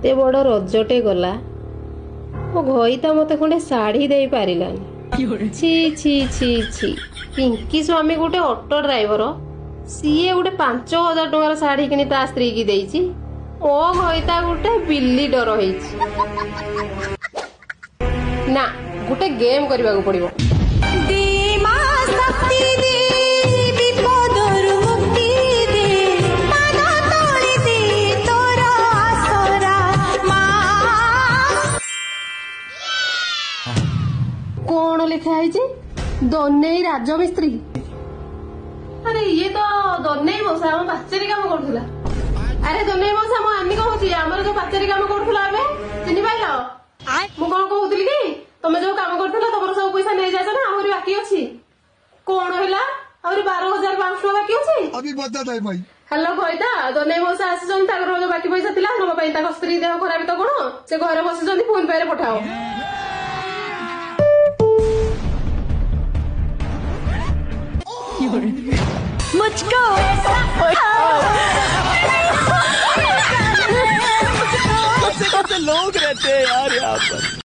एते बड़ रजटे गला मो घईता मते खंडे शाढ़ी दे पारिलानी। छी छी छी छी पिंकी स्वामी गोटे ऑटो ड्राइवर सीए गोटे 5,000 टंकार शाढ़ी किनी ता स्त्री की देइची। ओ घईता गोटे बिल्ली डर होइची। ना गोटे गेम करबा को पड़िबो। कौन लिखा है दनेई राजमिस्त्री। अरे ये तो दनेई मौसा हम पाचेरी काम करथुला। अरे दनेई मौसा मो आनी कहूची हमर जो पाचेरी काम करथुला बे चिनि पाइलो। मु कोन कहउतली कि तमे जो काम करथुला तमरो सब पैसा नै जाय ना हमर बाकी अछि। कोन होला और 12,500 बाकी अछि अभी बता दे भाई। हेलो कइता दनेई मौसा आसी जन ताकर जो बाकी पैसा थिला नम पई ता स्त्री देह खराब तो कोन से घरे बसी जन फोन पे रे पठाओ। मुझको कैसे लोग रहते हैं यार यहाँ पर।